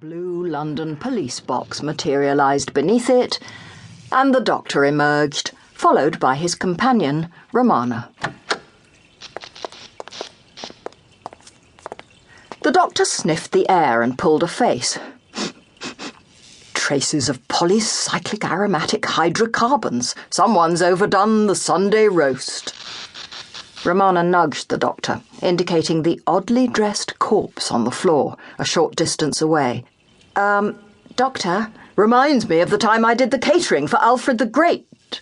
blue London police box materialised beneath it, and the doctor emerged, followed by his companion, Romana. The doctor sniffed the air and pulled a face. Traces of polycyclic aromatic hydrocarbons. Someone's overdone the Sunday roast. Romana nudged the doctor, indicating the oddly dressed corpse on the floor, a short distance away. Doctor? Reminds me of the time I did the catering for Alfred the Great.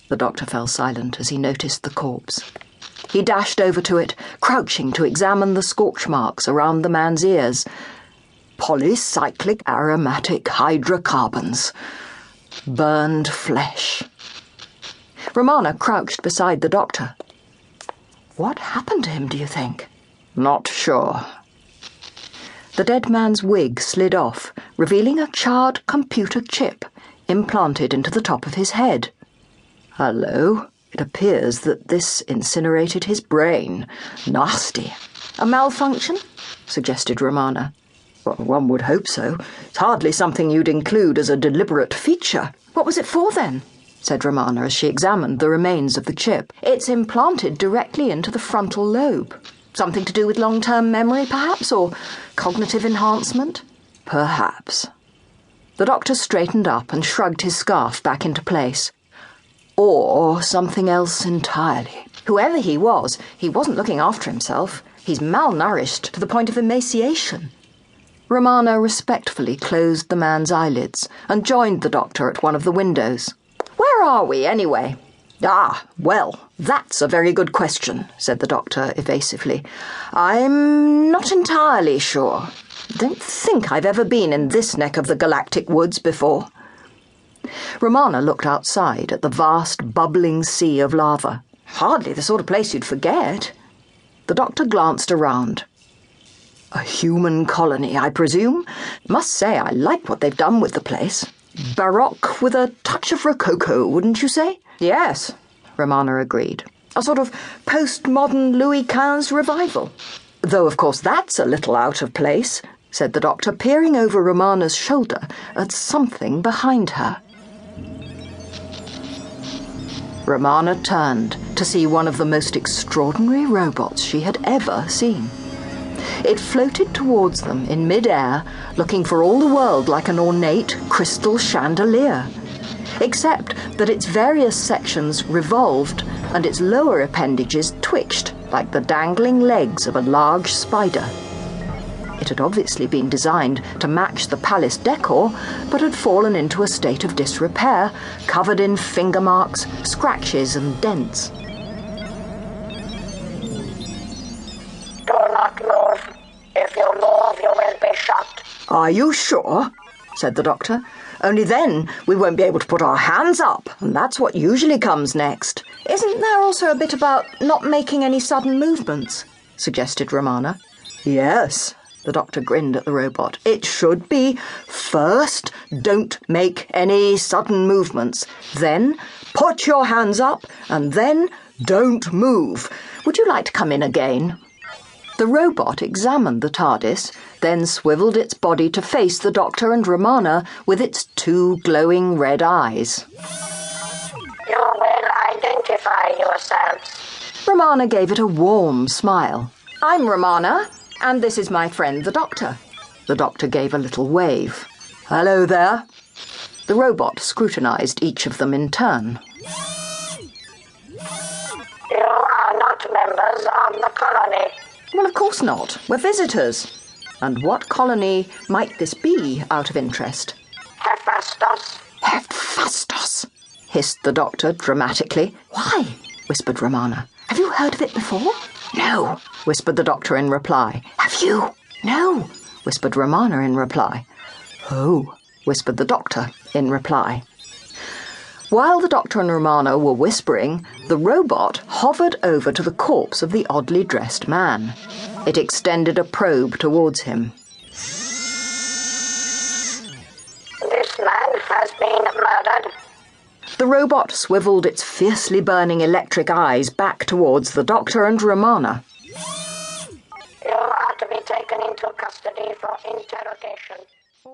The doctor fell silent as he noticed the corpse. He dashed over to it, crouching to examine the scorch marks around the man's ears. Polycyclic aromatic hydrocarbons. Burned flesh. Romana crouched beside the doctor. What happened to him, do you think? Not sure. The dead man's wig slid off, revealing a charred computer chip implanted into the top of his head. Hello. It appears that this incinerated his brain. Nasty. A malfunction? Suggested Romana. Well, one would hope so. It's hardly something you'd include as a deliberate feature. What was it for, then? Said Romana as she examined the remains of the chip. It's implanted directly into the frontal lobe. Something to do with long-term memory, perhaps, or cognitive enhancement? Perhaps. The doctor straightened up and shrugged his scarf back into place. Or something else entirely. Whoever he wasn't looking after himself. He's malnourished to the point of emaciation. Romana respectfully closed the man's eyelids and joined the doctor at one of the windows. Where are we, anyway? Well, that's a very good question, said the doctor evasively. I'm not entirely sure. Don't think I've ever been in this neck of the galactic woods before. Romana looked outside at the vast, bubbling sea of lava. Hardly the sort of place you'd forget. The doctor glanced around. A human colony, I presume? Must say I like what they've done with the place. Baroque with a touch of Rococo, wouldn't you say? Yes, Romana agreed. A sort of postmodern Louis XV revival. Though, of course, that's a little out of place, said the doctor, peering over Romana's shoulder at something behind her. Romana turned to see one of the most extraordinary robots she had ever seen. It floated towards them in mid-air, looking for all the world like an ornate crystal chandelier, except that its various sections revolved and its lower appendages twitched like the dangling legs of a large spider. It had obviously been designed to match the palace decor, but had fallen into a state of disrepair, covered in finger marks, scratches and dents. Do not move. If you move, you will be shot. Are you sure? Said the doctor. Only then we won't be able to put our hands up, and that's what usually comes next. Isn't there also a bit about not making any sudden movements? Suggested Romana. Yes, the doctor grinned at the robot. It should be, first, don't make any sudden movements. Then, put your hands up, and then, don't move. Would you like to come in again? The robot examined the TARDIS, then swiveled its body to face the doctor and Romana with its two glowing red eyes. You will identify yourselves. Romana gave it a warm smile. I'm Romana, and this is my friend the doctor. The doctor gave a little wave. Hello there. The robot scrutinized each of them in turn. You are not members of the colony. Well, of course not. We're visitors. And what colony might this be, out of interest? Hephastos. Hephastos, hissed the doctor dramatically. Why? Whispered Romana. Have you heard of it before? No, whispered the doctor in reply. Have you? No, whispered Romana in reply. Oh, whispered the doctor in reply. While the doctor and Romana were whispering, the robot hovered over to the corpse of the oddly dressed man. It extended a probe towards him. This man has been murdered. The robot swiveled its fiercely burning electric eyes back towards the doctor and Romana. You are to be taken into custody for Interrogation.